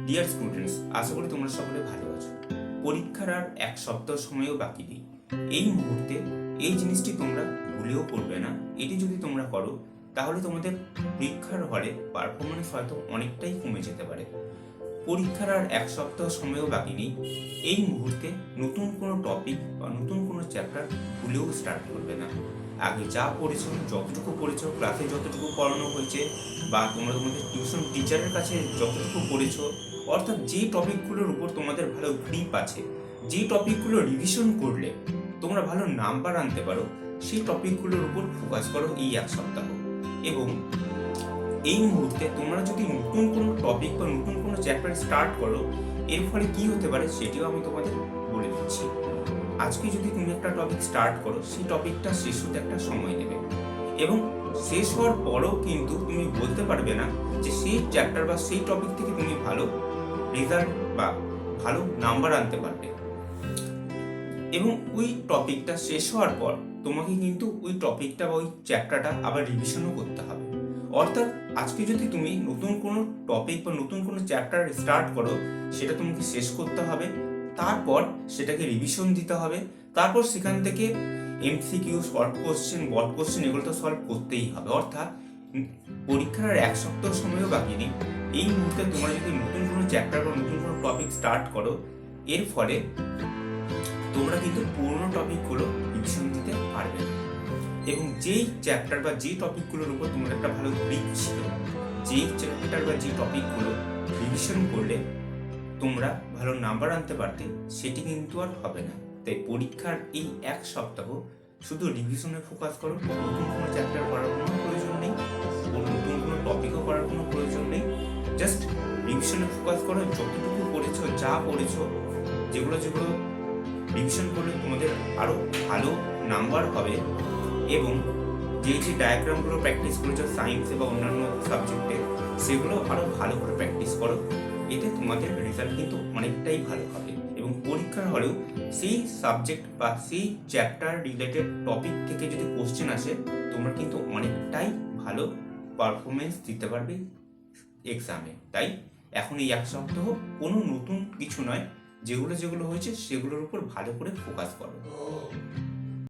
Dear students, আশা করি তোমরা সকলে ভালো আছো। পরীক্ষার আর এক সপ্তাহ সময়ও বাকি নেই। এই মুহূর্তে এই জিনিসটি তোমরা ভুলেও করবে না। এটি যদি তোমরা করো তাহলে তোমাদের পরীক্ষার হলে পারফরমেন্স হয়তো অনেকটাই কমে যেতে পারে। পরীক্ষার আর এক সপ্তাহ সময়ও বাকি নেই। এই মুহূর্তে নতুন কোনো টপিক বা নতুন কোনো চ্যাপ্টার ভুলেও স্টার্ট করবে না। আগে যা পড়েছো, যতটুকু পড়েছো, ক্লাসে যতটুকু পড়ানো হয়েছে বা তোমরা তোমাদের টিউশন টিচারের কাছে যতটুকু পড়েছো, অর্থাৎ যে টপিকগুলোর উপর তোমাদের ভালো গ্রিপ আছে, যে টপিকগুলো রিভিশন করলে তোমরা ভালো নাম্বার আনতে পারো, সেই টপিকগুলোর উপর ফোকাস করো এই এক সপ্তাহ। এবং এই মুহূর্তে তোমরা যদি নতুন কোনো টপিক বা নতুন কোনো চ্যাপ্টার স্টার্ট করো, এর ফলে কি হতে পারে সেটিও আমি তোমাদের বলে দিচ্ছি। আজকে যদি তুমি একটা টপিক স্টার্ট করো, সেই টপিকটা শেষ হতে একটা সময় নেবে এবং শেষ হওয়ার পরও কিন্তু তুমি বলতে পারবে না যে সেই চ্যাপ্টার বা সেই টপিক থেকে তুমি ভালো রেজাল্ট বা ভালো নাম্বার আনতে পারবে। এবং ওই টপিকটা শেষ হওয়ার পর তোমাকে কিন্তু ওই টপিকটা বা ওই চ্যাপ্টারটা আবার রিভিশনও করতে হবে। অর্থাৎ আজকে যদি তুমি নতুন কোনো টপিক বা নতুন কোনো চ্যাপ্টার স্টার্ট করো, সেটা তোমাকে শেষ করতে হবে, তারপর সেটাকে রিভিশন দিতে হবে, তারপর সেখান থেকে এমসিকিউ, শর্ট কোশ্চেন, বড় কোশ্চেন এগুলো তো সলভ করতেই হবে। অর্থাৎ পরীক্ষার আর এক সপ্তাহ সময়ও বাকি নেই। এই মুহূর্তে তোমরা যদি নতুন কোনো চ্যাপ্টার বা নতুন কোনো টপিক স্টার্ট করো, এর ফলে তোমরা কিন্তু পুরোনো টপিকগুলো রিভিশন দিতে পারবে না। এবং যেই চ্যাপ্টার বা যে টপিকগুলোর উপর তোমার একটা ভালো গ্রিপ ছিল, যেই চ্যাপ্টার বা যে টপিকগুলো রিভিশন করলে তোমরা ভালো নাম্বার আনতে পারতে, সেটি কিন্তু আর হবে না। তাই পরীক্ষার এই এক সপ্তাহ শুধু রিভিশনে ফোকাস করো। নতুন কোনো চ্যাপ্টার করার কোনো প্রয়োজন নেই, নতুন কোনো টপিকও করার কোনো প্রয়োজন নেই। জাস্ট রিভিশনে ফোকাস করো। যতটুকু পড়েছো, যা পড়েছো, যেগুলো যেগুলো রিভিশন করলে তোমাদের আরও ভালো নাম্বার হবে। এবং যে ডায়াগ্রামগুলো প্র্যাকটিস করেছো সায়েন্সে বা অন্যান্য সাবজেক্টে, সেগুলো আরও ভালো করে প্র্যাকটিস করো। এতে তোমাদের রেজাল্ট কিন্তু অনেকটাই ভালো হবে। এবং পরীক্ষার হলেও সেই সাবজেক্ট বা সেই চ্যাপ্টার রিলেটেড টপিক থেকে যদি কোশ্চেন আসে, তোমরা কিন্তু অনেকটাই ভালো পারফরমেন্স দিতে পারবে এক্সামে। তাই এখন এই এক সপ্তাহ কোনো নতুন কিছু নয়, যেগুলো যেগুলো হয়েছে সেগুলোর উপর ভালো করে ফোকাস করো।